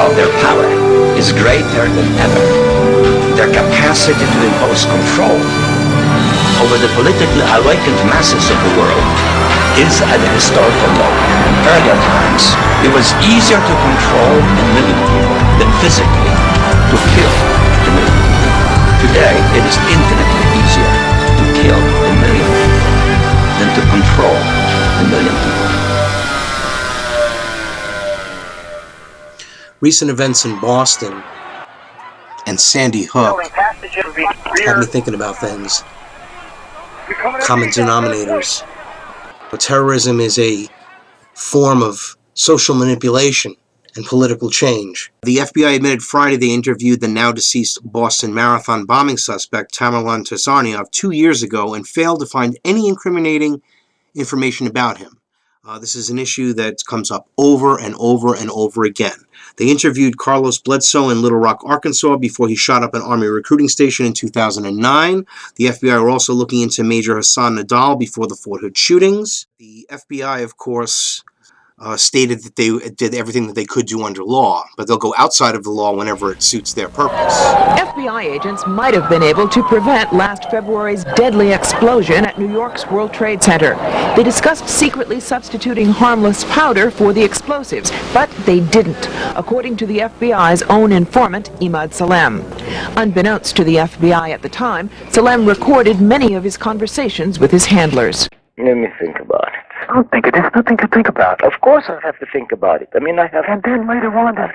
of their power is greater than ever. Their capacity to impose control over the politically awakened masses of the world is at a historical low. In earlier times, it was easier to control a million people than physically to kill a million people. Today, it is infinitely easier to kill a million people than to control a million people. Recent events in Boston and Sandy Hook had me thinking about things. Common denominators. But terrorism is a form of social manipulation and political change. The FBI admitted Friday they interviewed the now-deceased Boston Marathon bombing suspect Tamerlan Tsarnaev 2 years ago and failed to find any incriminating information about him. This is an issue that comes up over and over and over again. They interviewed Carlos Bledsoe in Little Rock, Arkansas, before he shot up an Army recruiting station in 2009. The FBI were also looking into Major Hassan Nadal before the Fort Hood shootings. The FBI, of course, stated that they did everything that they could do under law, but they'll go outside of the law whenever it suits their purpose. FBI agents might have been able to prevent last February's deadly explosion at New York's World Trade Center. They discussed secretly substituting harmless powder for the explosives, but they didn't, according to the FBI's own informant, Imad Salem. Unbeknownst to the FBI at the time, Salem recorded many of his conversations with his handlers. Let me think about it. I don't think there's nothing to think about. Of course I have to think about it. I mean, I have... And then later on, there's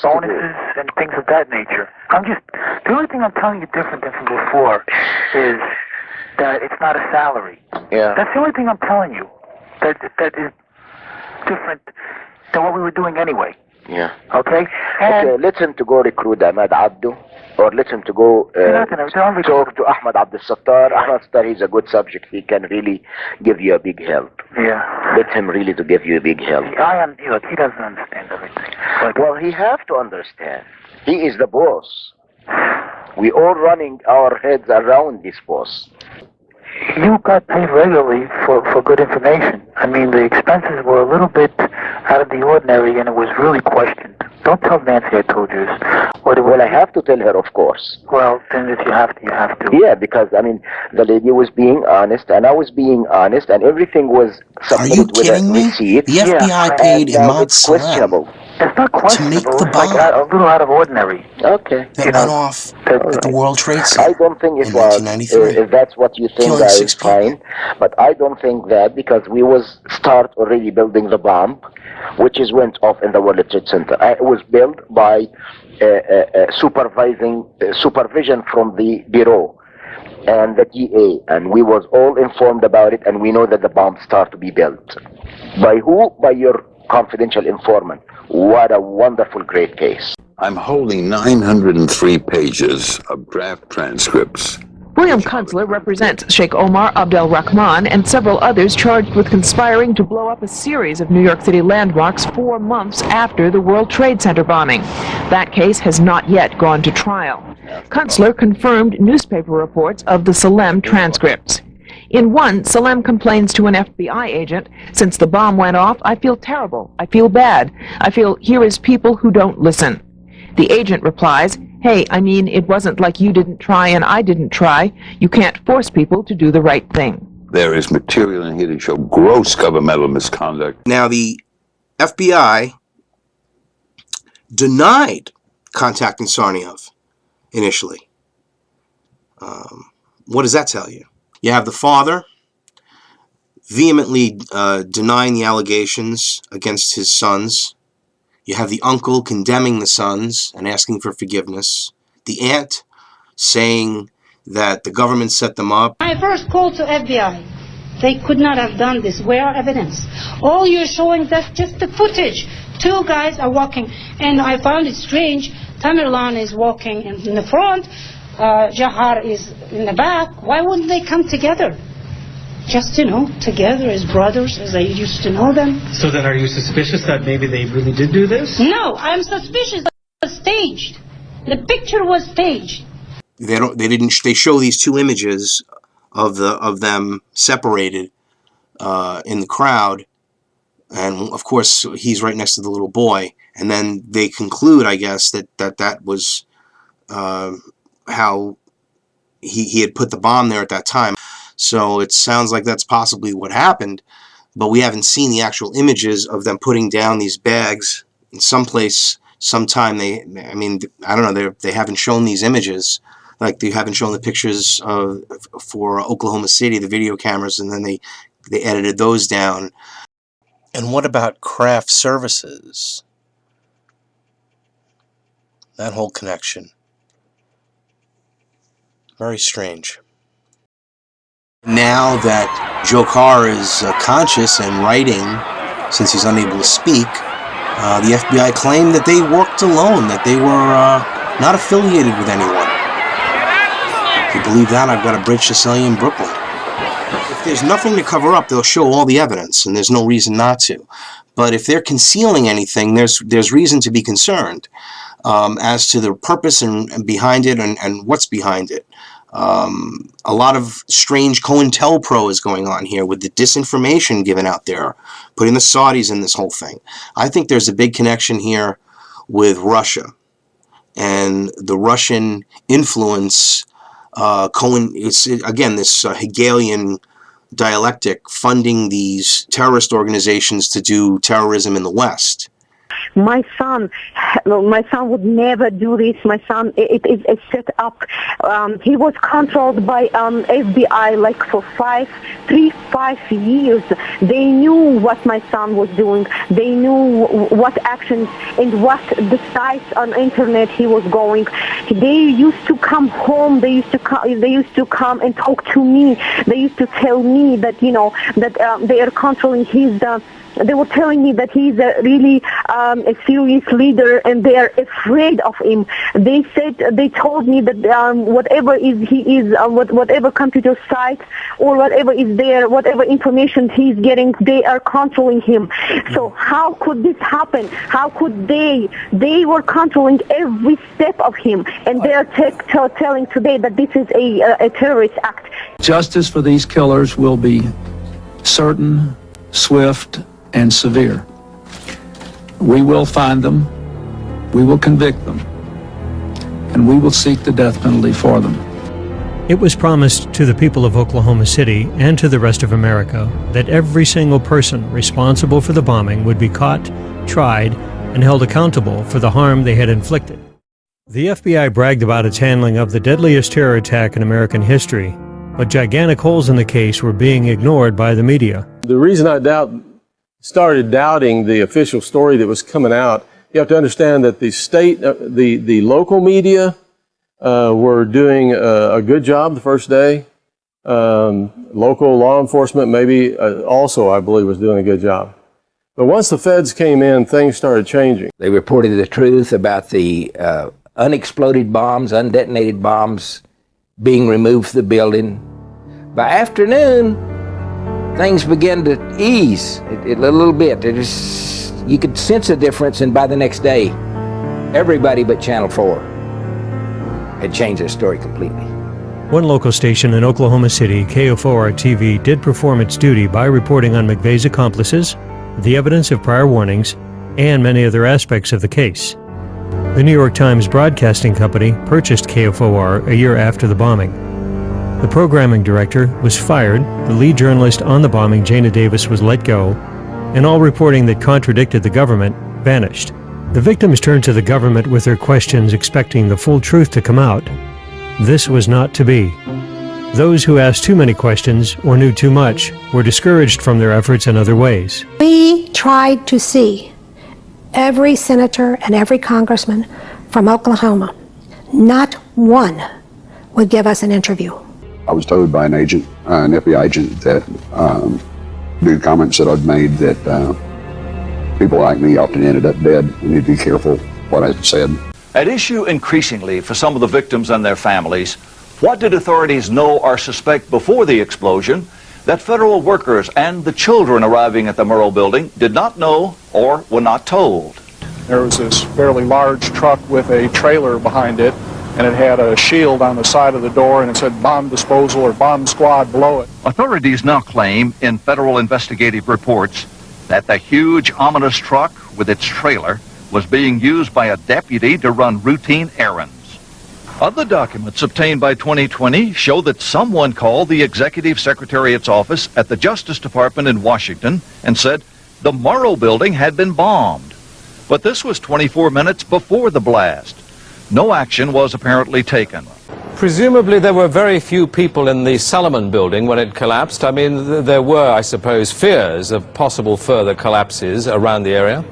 bonuses and things of that nature. The only thing I'm telling you different than from before is that it's not a salary. Yeah. That's the only thing I'm telling you that is different than what we were doing anyway. Yeah. Okay? Okay, let him to go recruit Ahmad Abdu, or let him to go talk to Ahmad Abdul Sattar. Ahmad Sattar, he's a good subject. He can really give you a big help. Yeah. Let him really to give you a big help. Look, he doesn't understand everything. But, well, he have to understand. He is the boss. We all running our heads around this boss. You got paid regularly for good information. I mean, the expenses were a little bit out of the ordinary, and it was really questioned. Don't tell Nancy I told you this. Well, I have to tell her, of course. Well, then if you have to, you have to. Yeah, because, I mean, the lady was being honest, and I was being honest, and everything was submitted with a receipt. The FBI paid Imad Salem questionable. It's not questionable. to make the It's like bomb a little out of ordinary. Okay. that went off at the World Trade I Center don't think it in was. 1993. If that's what you think, Killing that 6 is fine. But I don't think that, because we was start already building the bomb, which is went off in the World Trade Center. It was built by supervision from the Bureau and the DA, and we was all informed about it, and we know that the bomb start to be built. By who? By your confidential informant. What a wonderful, great case. I'm holding 903 pages of draft transcripts. William Kunstler represents Sheikh Omar Abdel Rahman and several others charged with conspiring to blow up a series of New York City landmarks 4 months after the World Trade Center bombing. That case has not yet gone to trial. Kunstler confirmed newspaper reports of the Salem transcripts. In one, Salem complains to an FBI agent, "Since the bomb went off, I feel terrible. I feel bad. I feel here is people who don't listen." The agent replies, "Hey, I mean, it wasn't like you didn't try and I didn't try. You can't force people to do the right thing." There is material in here to show gross governmental misconduct. Now, the FBI denied contacting Tsarnaev initially. What does that tell you? You have the father vehemently denying the allegations against his sons. You have the uncle condemning the sons and asking for forgiveness. The aunt saying that the government set them up. My first call to FBI. They could not have done this. Where are evidence? All you're showing, that's just the footage. 2 guys are walking, and I found it strange. Tamerlan is walking in the front. Jahar is in the back. Why wouldn't they come together? Just, together as brothers, as I used to know them. So then are you suspicious that maybe they really did do this? No, I'm suspicious that it was staged. The picture was staged. They show these 2 images of them separated in the crowd And of course, he's right next to the little boy. And then they conclude, I guess, that was how he had put the bomb there at that time. So it sounds like that's possibly what happened, but we haven't seen the actual images of them putting down these bags in someplace, sometime. I don't know, they haven't shown these images. Like, they haven't shown the pictures for Oklahoma City, the video cameras, and then they edited those down. And what about craft services? That whole connection. Very strange. Now that Joe Carr is conscious and writing, since he's unable to speak, the FBI claimed that they worked alone, that they were not affiliated with anyone. If you believe that, I've got a bridge to sell you in Brooklyn. If there's nothing to cover up, they'll show all the evidence, and there's no reason not to. But if they're concealing anything, there's reason to be concerned as to the purpose and behind it and what's behind it. A lot of strange COINTELPRO is going on here with the disinformation given out there, putting the Saudis in this whole thing. I think there's a big connection here with Russia and the Russian influence. It's again this Hegelian dialectic funding these terrorist organizations to do terrorism in the West. My son would never do this. My son, it is a set up. He was controlled by FBI like for 5 years. They knew what my son was doing. They knew what actions and what the sites on internet he was going. They used to come home. They used to come and talk to me. They used to tell me that that they are controlling his. They were telling me that he's a really a serious leader, and they are afraid of him. They told me that whatever computer site or whatever is there, whatever information he's getting, they are controlling him. So how could this happen? How could they? They were controlling every step of him, and they are telling today that this is a terrorist act. Justice for these killers will be certain, swift, and severe. We will find them, we will convict them, and we will seek the death penalty for them. It was promised to the people of Oklahoma City and to the rest of America that every single person responsible for the bombing would be caught, tried, and held accountable for the harm they had inflicted. The FBI bragged about its handling of the deadliest terror attack in American history, but gigantic holes in the case were being ignored by the media. The reason I started doubting the official story that was coming out, you have to understand that the local media were doing a good job the first day. Local law enforcement maybe also, I believe, was doing a good job. But once the feds came in, things started changing. They reported the truth about the unexploded bombs, undetonated bombs being removed from the building. By afternoon, things began to ease a little bit. You could sense a difference, and by the next day, everybody but Channel 4 had changed their story completely. One local station in Oklahoma City, KFOR-TV, did perform its duty by reporting on McVeigh's accomplices, the evidence of prior warnings, and many other aspects of the case. The New York Times Broadcasting Company purchased KFOR a year after the bombing. The programming director was fired, the lead journalist on the bombing, Jana Davis, was let go, and all reporting that contradicted the government vanished. The victims turned to the government with their questions, expecting the full truth to come out. This was not to be. Those who asked too many questions or knew too much were discouraged from their efforts in other ways. We tried to see every senator and every congressman from Oklahoma. Not one would give us an interview. I was told by an agent, an FBI agent, that due to comments that I'd made, that people like me often ended up dead. You need to be careful what I said. At issue increasingly for some of the victims and their families, what did authorities know or suspect before the explosion that federal workers and the children arriving at the Murrah building did not know or were not told? There was this fairly large truck with a trailer behind it, and it had a shield on the side of the door, and it said bomb disposal or bomb squad below it. Authorities now claim in federal investigative reports that the huge, ominous truck with its trailer was being used by a deputy to run routine errands. Other documents obtained by 2020 show that someone called the Executive Secretariat's office at the Justice Department in Washington and said the Morrow building had been bombed. But this was 24 minutes before the blast. No action was apparently taken. Presumably there were very few people in the Salomon building when it collapsed. I mean, there were, I suppose, fears of possible further collapses around the area.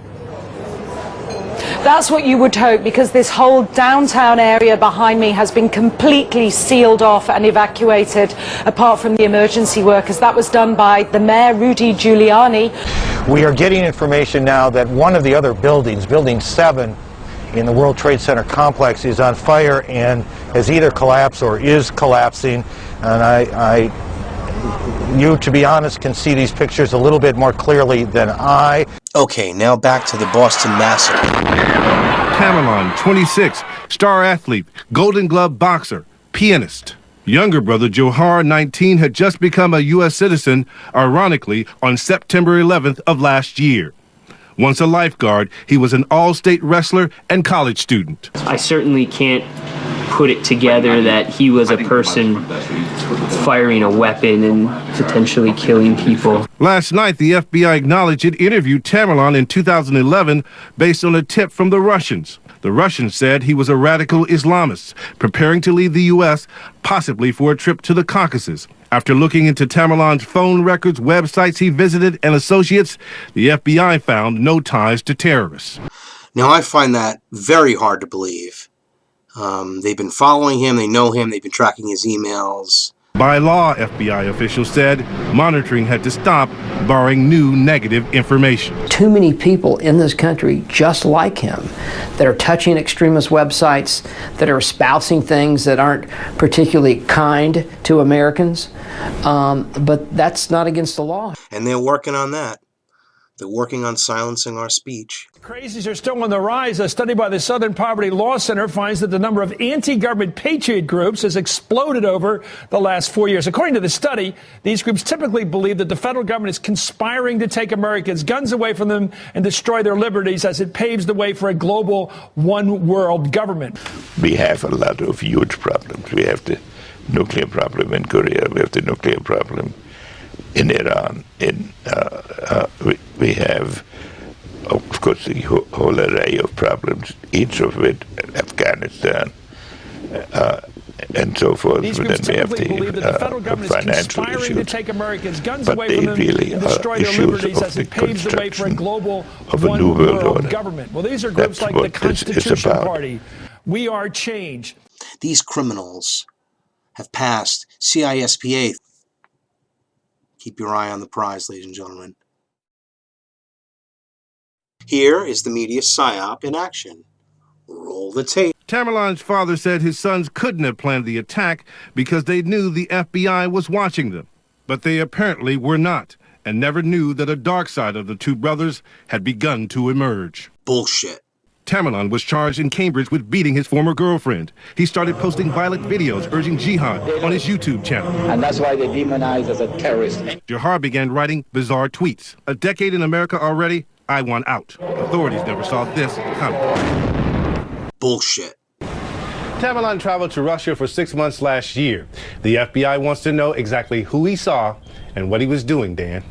That's what you would hope, because this whole downtown area behind me has been completely sealed off and evacuated, apart from the emergency workers. That was done by the mayor, Rudy Giuliani. We are getting information now that one of the other buildings, Building 7, in the World Trade Center complex, is on fire and has either collapsed or is collapsing. And you, to be honest, can see these pictures a little bit more clearly than I. Okay, now back to the Boston Massacre. Tamerlan, 26, star athlete, Golden Glove boxer, pianist. Younger brother Johar, 19, had just become a U.S. citizen, ironically, on September 11th of last year. Once a lifeguard, he was an all-state wrestler and college student. I certainly can't put it together that he was a person firing a weapon and potentially killing people. Last night, the FBI acknowledged it interviewed Tamerlan in 2011 based on a tip from the Russians. The Russians said he was a radical Islamist, preparing to leave the U.S., possibly for a trip to the Caucasus. After looking into Tamerlan's phone records, websites he visited, and associates, the FBI found no ties to terrorists. Now, I find that very hard to believe. They've been following him, they know him, they've been tracking his emails. By law, FBI officials said, monitoring had to stop, barring new negative information. Too many people in this country just like him that are touching extremist websites, that are espousing things that aren't particularly kind to Americans, but that's not against the law. And they're working on that. They're working on silencing our speech. Crazies are still on the rise. A study by the Southern Poverty Law Center finds that the number of anti-government patriot groups has exploded over the last 4 years. According to the study, these groups typically believe that the federal government is conspiring to take Americans' guns away from them and destroy their liberties as it paves the way for a global one-world government. We have a lot of huge problems. We have the nuclear problem in Korea. We have the nuclear problem in Iran. We have, of course, the whole array of problems, each of which, Afghanistan, and so forth. These But groups then we have typically believe that the federal government is financial conspiring to issues. take Americans' guns But away they from them really and are destroy their issues liberties of as the it paves the way for a construction global of a new world one-world order. government. Well, these are groups That's like the what this is Constitution about. Party. We are change. These criminals have passed CISPA. Keep your eye on the prize, ladies and gentlemen. Here is the media psyop in action. Roll the tape. Tamerlan's father said his sons couldn't have planned the attack because they knew the FBI was watching them. But they apparently were not, and never knew that a dark side of the two brothers had begun to emerge. Bullshit. Tamerlan was charged in Cambridge with beating his former girlfriend. He started posting violent videos urging jihad on his YouTube channel. And that's why they demonize as a terrorist. Johar began writing bizarre tweets. A decade in America already? I want out. Authorities never saw this coming. Bullshit. Tamerlan traveled to Russia for 6 months last year. The FBI wants to know exactly who he saw and what he was doing, Dan.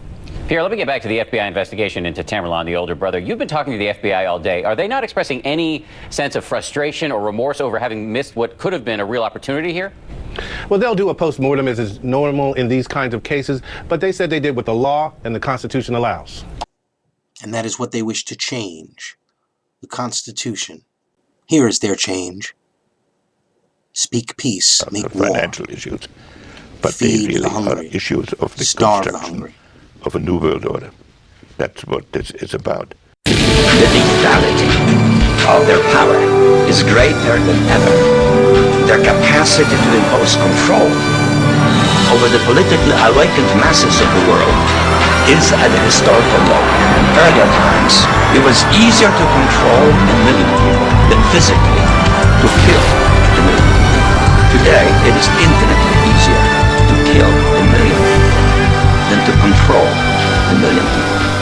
Pierre, let me get back to the FBI investigation into Tamerlan, the older brother. You've been talking to the FBI all day. Are they not expressing any sense of frustration or remorse over having missed what could have been a real opportunity here? Well, they'll do a post-mortem as is normal in these kinds of cases, but they said they did what the law and the Constitution allows. And that is what they wish to change. The Constitution. Here is their change. Speak peace, make war. Financial issues. But Feed they really the hungry. are issues of the Starve the construction hungry. of a new world order. That's what this is about. The lethality of their power is greater than ever. Their capacity to impose control over the politically awakened masses of the world is at a historical low. In earlier times, it was easier to control a million people than physically to kill a million. Today, it is infinitely easier to kill a million people than to control a million people.